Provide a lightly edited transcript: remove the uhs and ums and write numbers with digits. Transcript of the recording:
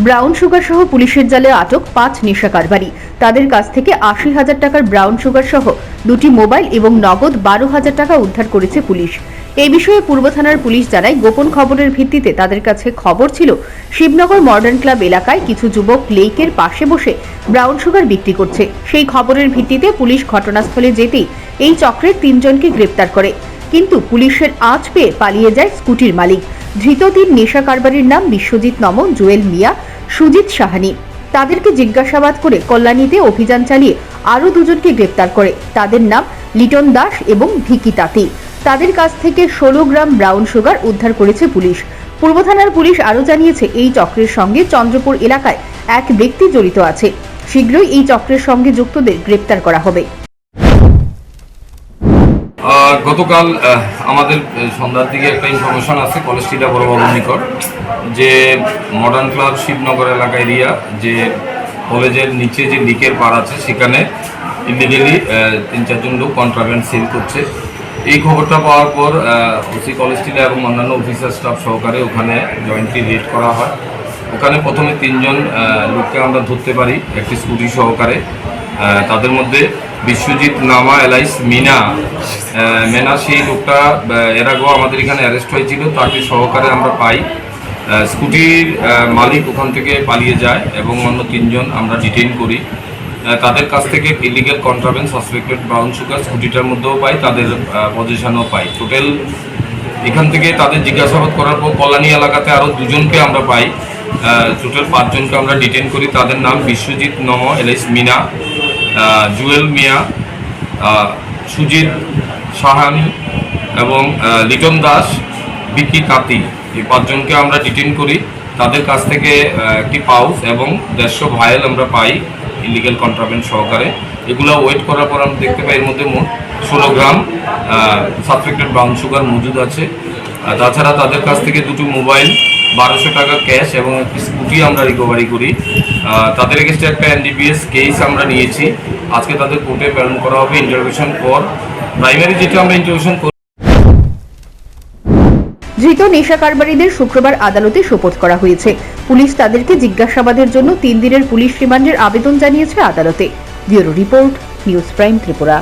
Brown sugar সহ পুলিশের জালে আটক 5 নেশা কারবারি। তাদের কাছ থেকে 80,000 টাকার ব্রাউন সুগার সহ 2টি মোবাইল এবং নগদ 12,000 টাকা উদ্ধার করেছে পুলিশ। এই বিষয়ে পূর্ব থানার পুলিশ জানায়, গোপন খবরের ভিত্তিতে তাদের কাছে খবর ছিল শিবনগর মডার্ন ক্লাব এলাকায় কিছু যুবক লেকের পাশে বসে ব্রাউন সুগার বিক্রি করছে। সেই খবরের ভিত্তিতে পুলিশ ঘটনাস্থলে যেতেই এই চক্রের 3 জনকে গ্রেপ্তার করে, কিন্তু পুলিশের আঁচ পেয়ে পালিয়ে যায় স্কুটির মালিক। ধৃত 3 নেশা কারবারির নাম বিশ্বজিৎ নমন, জুয়েল মিয়া, সুজিত সাহানি। তাদেরকে জিজ্ঞাসাবাদ করে কল্যাণীতে অভিযান চালিয়ে আরও 2 জনকে গ্রেপ্তার করে। তাদের নাম লিটন দাস এবং ভিকি তাঁতি। তাদের কাছ থেকে 16 গ্রাম ব্রাউন সুগার উদ্ধার করেছে পুলিশ। পূর্ব থানার পুলিশ আরও জানিয়েছে, এই চক্রের সঙ্গে চন্দ্রপুর এলাকায় এক ব্যক্তি জড়িত আছে। শীঘ্রই এই চক্রের সঙ্গে যুক্তদের গ্রেপ্তার করা হবে। গতকাল আমাদের সন্ধ্যার দিকে একটা ইনফরমেশন আছে কলেজটিলা বড়বাবুর নিকট, যে মডার্ন ক্লাব শিবনগর এলাকা এরিয়া, যে কলেজের নিচে যে লিকের পার আছে সেখানে ইলিগেলি 3-4 জন লোক কন্ট্রাব্যান্ড সেল করছে। এই খবরটা পাওয়ার পর ওসি কলেজটিলা এবং অন্যান্য অফিসার স্টাফ সহকারে ওখানে জয়েন্টলি রেড করা হয়। ওখানে প্রথমে 3 জন লোককে আমরা ধরতে পারি, একটি স্কুটি সহকারে। তাদের মধ্যে বিশ্বজিৎ নামা এলাইস মেনা, সেই লোকটা এর আগেও আমাদের এখানে অ্যারেস্ট হয়েছিল, তাকে সহকারে আমরা পাই। স্কুটির মালিক ওখান থেকে পালিয়ে যায় এবং অন্য 3 জন আমরা ডিটেইন করি। তাদের কাছ থেকে illegal contraband suspected brown sugar স্কুটিটার মধ্যেও পাই, তাদের পজিশনও পাই। টোটাল এখান থেকে তাদের জিজ্ঞাসাবাদ করার পর কল্যাণী এলাকাতে আরও 2 জনকে আমরা পাই। টোটাল 5 জনকে আমরা ডিটেইন করি। তাদের নাম বিশ্বজিৎ নম এলাইস মিনা, জুয়েল মিয়া, সুজিত সাহানি এবং লিটন দাস, ভিকি তাঁতি। এই 5 জনকে আমরা ডিটেইন করি। তাদের কাছ থেকে একটি পাউচ এবং 150 ভায়েল আমরা পাই ইলিগাল কন্ট্রাব্যান্ড সহকারে। এগুলো ওয়েট করার পর আমরা দেখতে পাই এর মধ্যে মোট 16 গ্রাম সাসপেক্টেড ব্রাউন সুগার মজুদ আছে। তাছাড়া তাদের কাছ থেকে 2টি মোবাইল, 1200 টাকা ক্যাশ এবং একটি স্কুটি আমরা রিকভারি করি। তাদের এগেইনস্টে একটা NDPS কেস আমরা নিয়েছি। আজকে তাদের কোর্টে প্রেরণ করা হবে ইন্টারভিউশন পর। প্রাইমারি যেটা আমরা ইন্টারভিউশন করি। ধৃত নেশা কারবারিদের শুক্রবার আদালতে সোপর্দ করা হয়েছে। পুলিশ তাদেরকে জিজ্ঞাসাবাদের জন্য 3 দিনের পুলিশ রিমান্ডের আবেদন জানিয়েছে আদালতে। Bureau report, news prime Tripura.